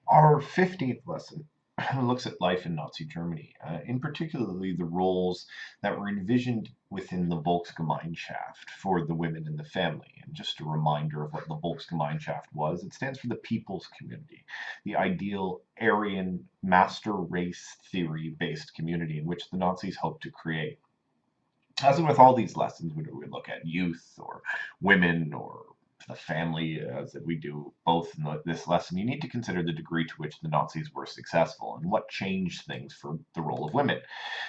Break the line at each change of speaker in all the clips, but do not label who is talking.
Our 15th lesson looks at life in Nazi Germany, in particularly the roles that were envisioned within the Volksgemeinschaft for the women in the family. And just a reminder of what the Volksgemeinschaft was, it stands for the People's Community, the ideal Aryan master race theory based community in which the Nazis hoped to create. As with all these lessons, we look at youth or women or the family, as we do both in this lesson, you need to consider the degree to which the Nazis were successful and what changed things for the role of women.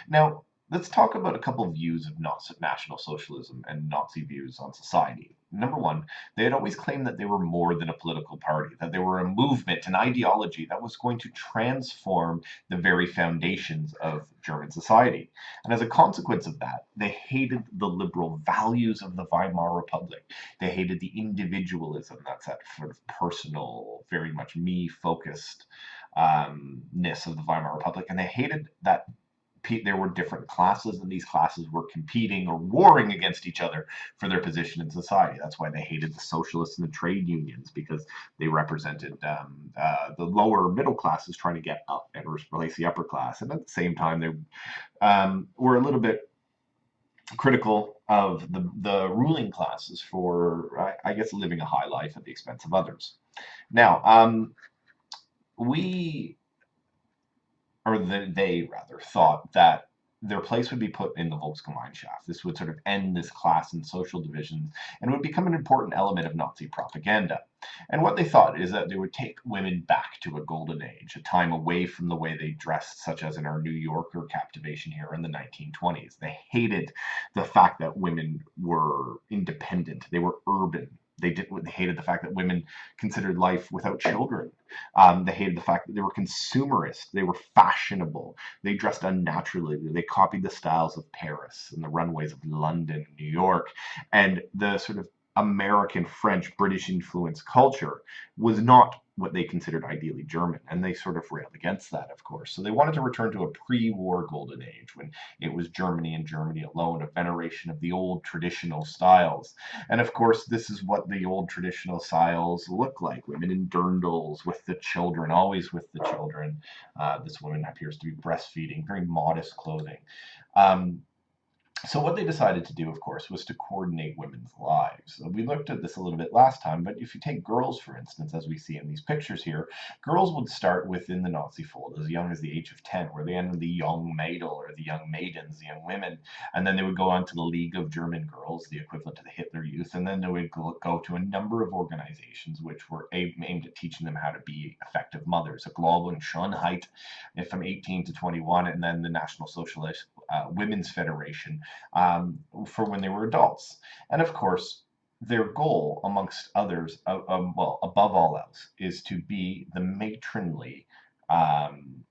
Now, let's talk about a couple of views of National Socialism and Nazi views on society. Number one, they had always claimed that they were more than a political party, that they were a movement, an ideology that was going to transform the very foundations of German society. And as a consequence of that, they hated the liberal values of the Weimar Republic. They hated the individualism, that's that sort of personal, very much me focused ness of the Weimar Republic. And they hated that there were different classes, and these classes were competing or warring against each other for their position in society. That's why they hated the socialists and the trade unions, because they represented the lower middle classes trying to get up and replace the upper class. And at the same time, they were a little bit critical of the ruling classes for, I guess, living a high life at the expense of others. Now, we they rather thought that their place would be put in the Volksgemeinschaft. This would sort of end this class and social divisions and would become an important element of Nazi propaganda. And what they thought is that they would take women back to a golden age, a time away from the way they dressed, such as in our New Yorker captivation here in the 1920s. They hated the fact that women were independent, they were urban. They hated the fact that women considered life without children. They hated the fact that they were consumerist. They were fashionable. They dressed unnaturally. They copied the styles of Paris and the runways of London, New York, and the sort of American, French, British influence culture was not what they considered ideally German, and they sort of railed against that, of course. So they wanted to return to a pre-war golden age when it was Germany and Germany alone, a veneration of the old traditional styles. And of course, this is what the old traditional styles look like: women in dirndls with the children, always with the children. This woman appears to be breastfeeding, very modest clothing. Um, so what they decided to do, of course, was to coordinate women's lives. We looked at this a little bit last time, but if you take girls, for instance, as we see in these pictures here, girls would start within the Nazi fold as young as the age of 10, where they ended the young Mädel, or the young maidens, the young women, and then they would go on to the League of German Girls, the equivalent to the Hitler Youth, and then they would go to a number of organizations which were aimed at teaching them how to be effective mothers, a Glauben Schönheit from 18 to 21, and then the National Socialist Women's Federation for when they were adults. And of course, their goal, amongst others, well, above all else, is to be the matronly um,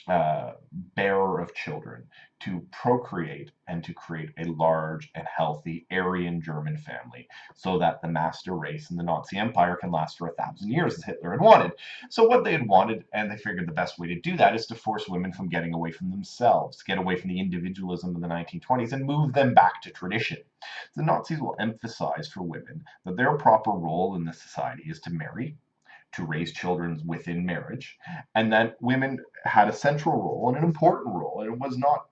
uh, bearer of children, to procreate and to create a large and healthy Aryan German family, so that the master race in the Nazi Empire can last for 1,000 years, as Hitler had wanted. So what they had wanted, and they figured the best way to do that is to force women from getting away from themselves, get away from the individualism of the 1920s, and move them back to tradition. The Nazis will emphasize for women that their proper role in the society is to marry, to raise children within marriage, and that women had a central role and an important role, and it was not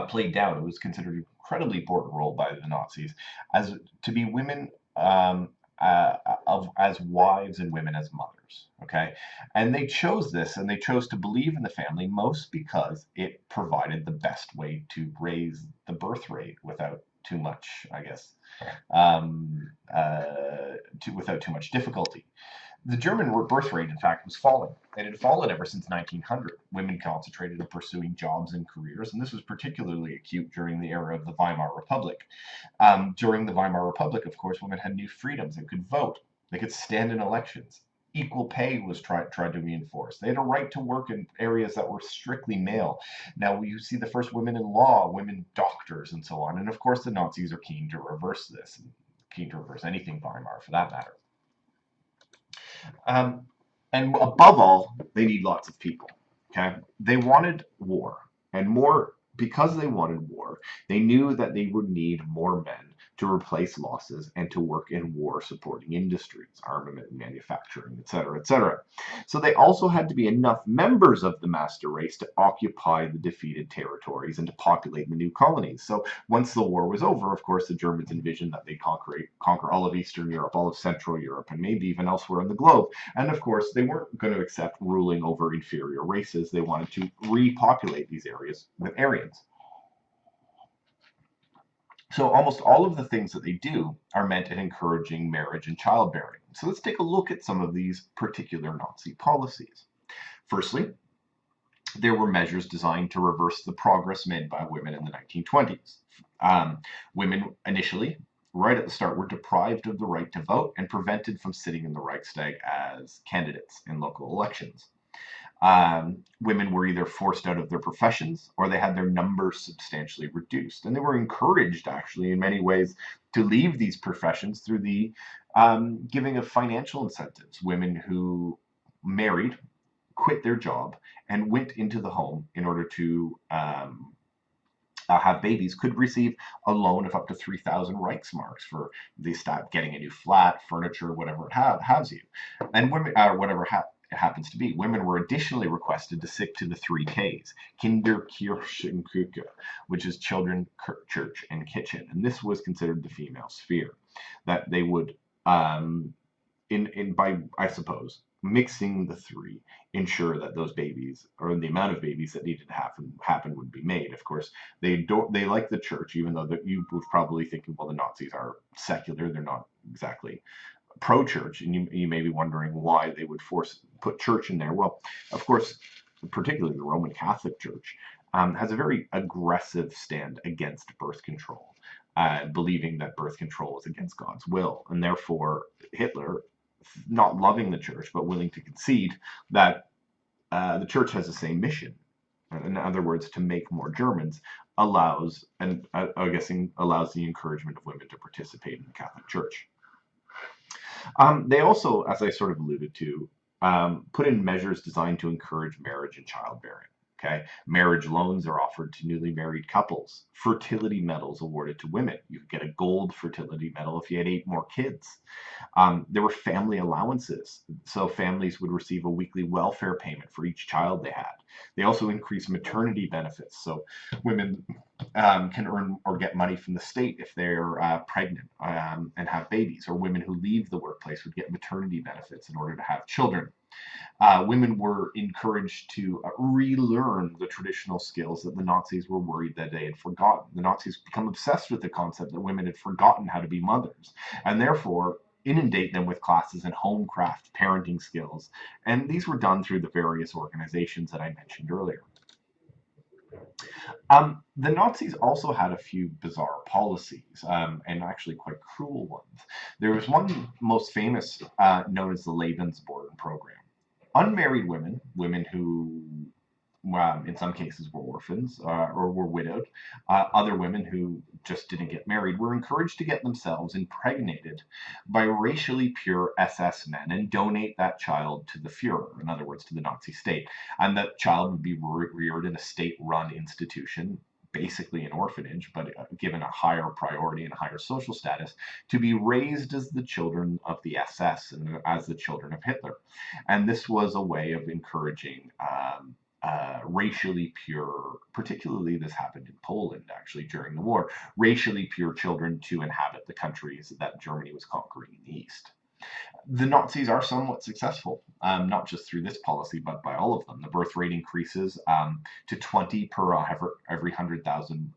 played down. It was considered an incredibly important role by the Nazis as to be women as wives and women as mothers. Okay, and they chose this, and they chose to believe in the family most because it provided the best way to raise the birth rate without too much, I guess, without too much difficulty. The German birth rate, in fact, was falling. It had fallen ever since 1900. Women concentrated on pursuing jobs and careers, and this was particularly acute during the era of the Weimar Republic. During the Weimar Republic, of course, women had new freedoms. They could vote. They could stand in elections. Equal pay was tried to be enforced. They had a right to work in areas that were strictly male. Now you see the first women in law, women doctors, and so on. And of course, the Nazis are keen to reverse this, and keen to reverse anything Weimar for that matter. Um, and above all, they need lots of people. Okay, they wanted war, and more because they wanted war. They knew that they would need more men to replace losses and to work in war-supporting industries, armament, manufacturing, etc., etc. So they also had to be enough members of the master race to occupy the defeated territories and to populate the new colonies. So once the war was over, of course, the Germans envisioned that they'd conquer all of Eastern Europe, all of Central Europe, and maybe even elsewhere in the globe. And of course, they weren't going to accept ruling over inferior races. They wanted to repopulate these areas with Aryans. So almost all of the things that they do are meant at encouraging marriage and childbearing. So let's take a look at some of these particular Nazi policies. Firstly, there were measures designed to reverse the progress made by women in the 1920s. Women initially, right at the start, were deprived of the right to vote and prevented from sitting in the Reichstag as candidates in local elections. Women were either forced out of their professions or they had their numbers substantially reduced. And they were encouraged, actually, in many ways, to leave these professions through the giving of financial incentives. Women who married, quit their job, and went into the home in order to have babies could receive a loan of up to 3,000 Reichsmarks for the getting a new flat, furniture, whatever it has you. And women, whatever it happens to be. Women were additionally requested to stick to the 3 Ks, Kinder, Kirche, and Küche, which is children, church, and kitchen. And this was considered the female sphere. That they would, by, I suppose, mixing the three, ensure that those babies, or the amount of babies that needed to happen would be made. Of course, they like the church, even though you was probably thinking, well, the Nazis are secular, they're not exactly pro-church, and you may be wondering why they would put church in there. Well, of course, particularly the Roman Catholic Church has a very aggressive stand against birth control, believing that birth control is against God's will, and therefore Hitler, not loving the church but willing to concede that the church has the same mission. In other words, to make more Germans allows the encouragement of women to participate in the Catholic Church. They also, as I sort of alluded to, put in measures designed to encourage marriage and childbearing. Okay, marriage loans are offered to newly married couples. Fertility medals awarded to women. You could get a gold fertility medal if you had 8 more kids. There were family allowances, so families would receive a weekly welfare payment for each child they had. They also increased maternity benefits, so women can earn or get money from the state if they're pregnant and have babies, or women who leave the workplace would get maternity benefits in order to have children. Women were encouraged to relearn the traditional skills that the Nazis were worried that they had forgotten. The Nazis become obsessed with the concept that women had forgotten how to be mothers, and therefore inundate them with classes in homecraft, parenting skills, and these were done through the various organizations that I mentioned earlier. The Nazis also had a few bizarre policies, and actually quite cruel ones. There was one most famous known as the Lebensborn program. Unmarried women who, in some cases, were orphans or were widowed, other women who just didn't get married, were encouraged to get themselves impregnated by racially pure SS men and donate that child to the Fuhrer, in other words, to the Nazi state. And that child would be reared in a state-run institution, basically an orphanage, but given a higher priority and a higher social status, to be raised as the children of the SS and as the children of Hitler. And this was a way of encouraging racially pure, particularly this happened in Poland actually during the war, racially pure children to inhabit the countries that Germany was conquering in the East. The Nazis are somewhat successful, not just through this policy, but by all of them. The birth rate increases to 20 per every 100,000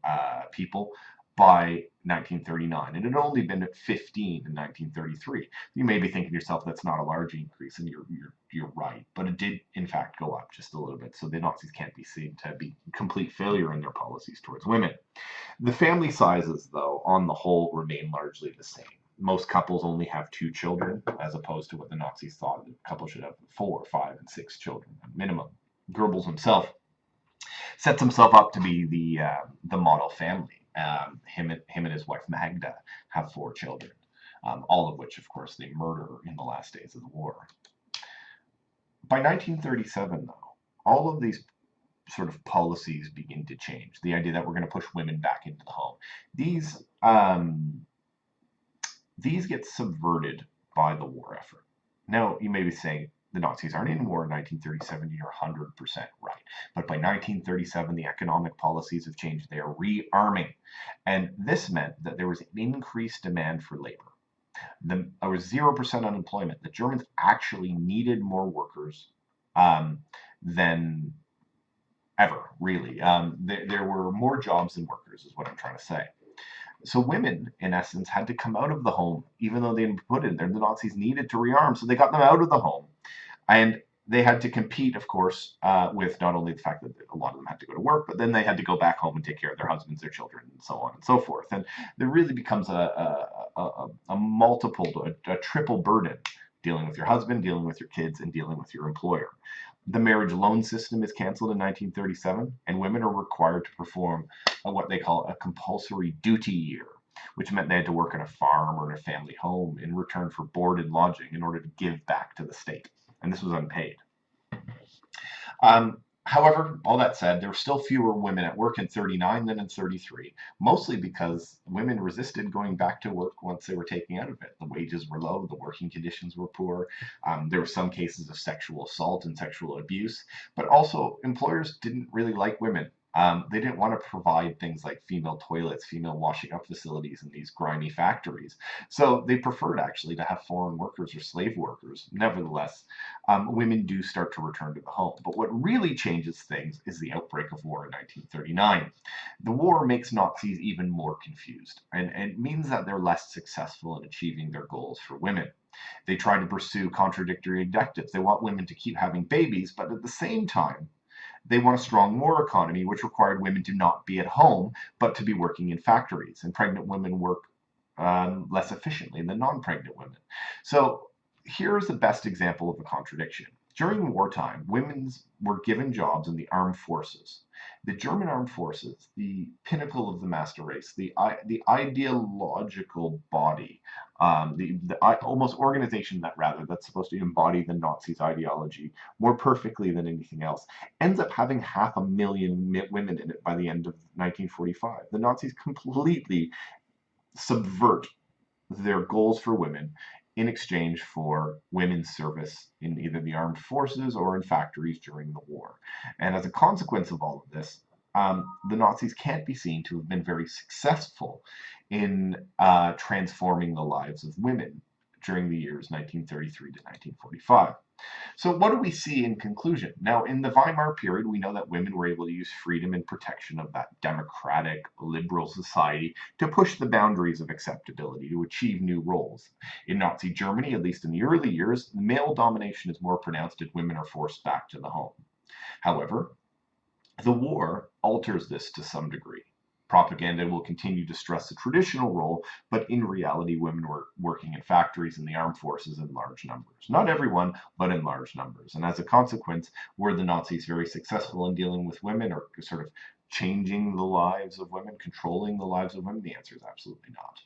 people by 1939. It had only been at 15 in 1933. You may be thinking to yourself, that's not a large increase, and you're right. But it did, in fact, go up just a little bit. So the Nazis can't be seen to be complete failure in their policies towards women. The family sizes, though, on the whole, remain largely the same. Most couples only have 2 children, as opposed to what the Nazis thought that couples should have 4, 5, and 6 children at minimum. Goebbels himself sets himself up to be the model family. Him and his wife Magda have 4 children, all of which, of course, they murder in the last days of the war. By 1937, though, all of these sort of policies begin to change. The idea that we're going to push women back into the home. These These get subverted by the war effort. Now, you may be saying the Nazis aren't in war in 1937. You're 100% right. But by 1937, the economic policies have changed. They are rearming. And this meant that there was an increased demand for labor. There was 0% unemployment. The Germans actually needed more workers than ever, really. There were more jobs than workers, is what I'm trying to say. So women, in essence, had to come out of the home, even though they didn't put it in there. The Nazis needed to rearm, so they got them out of the home. And they had to compete, of course, with not only the fact that a lot of them had to go to work, but then they had to go back home and take care of their husbands, their children, and so on and so forth. And there really becomes a multiple, a triple burden dealing with your husband, dealing with your kids, and dealing with your employer. The marriage loan system is canceled in 1937, and women are required to perform what they call a compulsory duty year, which meant they had to work in a farm or in a family home in return for board and lodging in order to give back to the state. And this was unpaid. However, all that said, there were still fewer women at work in 39 than in 33, mostly because women resisted going back to work once they were taken out of it. The wages were low, the working conditions were poor. There were some cases of sexual assault and sexual abuse, but also employers didn't really like women. They didn't want to provide things like female toilets, female washing up facilities in these grimy factories. So they preferred actually to have foreign workers or slave workers. Nevertheless, women do start to return to the home. But what really changes things is the outbreak of war in 1939. The war makes Nazis even more confused, and it means that they're less successful in achieving their goals for women. They try to pursue contradictory objectives. They want women to keep having babies, but at the same time, they want a strong war economy, which required women to not be at home, but to be working in factories. And pregnant women work less efficiently than non pregnant women. So here's the best example of a contradiction. During wartime, women were given jobs in the armed forces. The German armed forces, the pinnacle of the master race, the ideological body, the almost organization that's supposed to embody the Nazis' ideology more perfectly than anything else, ends up having 500,000 women in it by the end of 1945. The Nazis completely subvert their goals for women in exchange for women's service in either the armed forces or in factories during the war. And as a consequence of all of this, the Nazis can't be seen to have been very successful in transforming the lives of women during the years 1933 to 1945. So, what do we see in conclusion? Now, in the Weimar period, we know that women were able to use freedom and protection of that democratic, liberal society to push the boundaries of acceptability to achieve new roles. In Nazi Germany, at least in the early years, male domination is more pronounced and women are forced back to the home. However, the war alters this to some degree. Propaganda will continue to stress the traditional role, but in reality, women were working in factories and the armed forces in large numbers. Not everyone, but in large numbers. And as a consequence, were the Nazis very successful in dealing with women or sort of changing the lives of women, controlling the lives of women? The answer is absolutely not.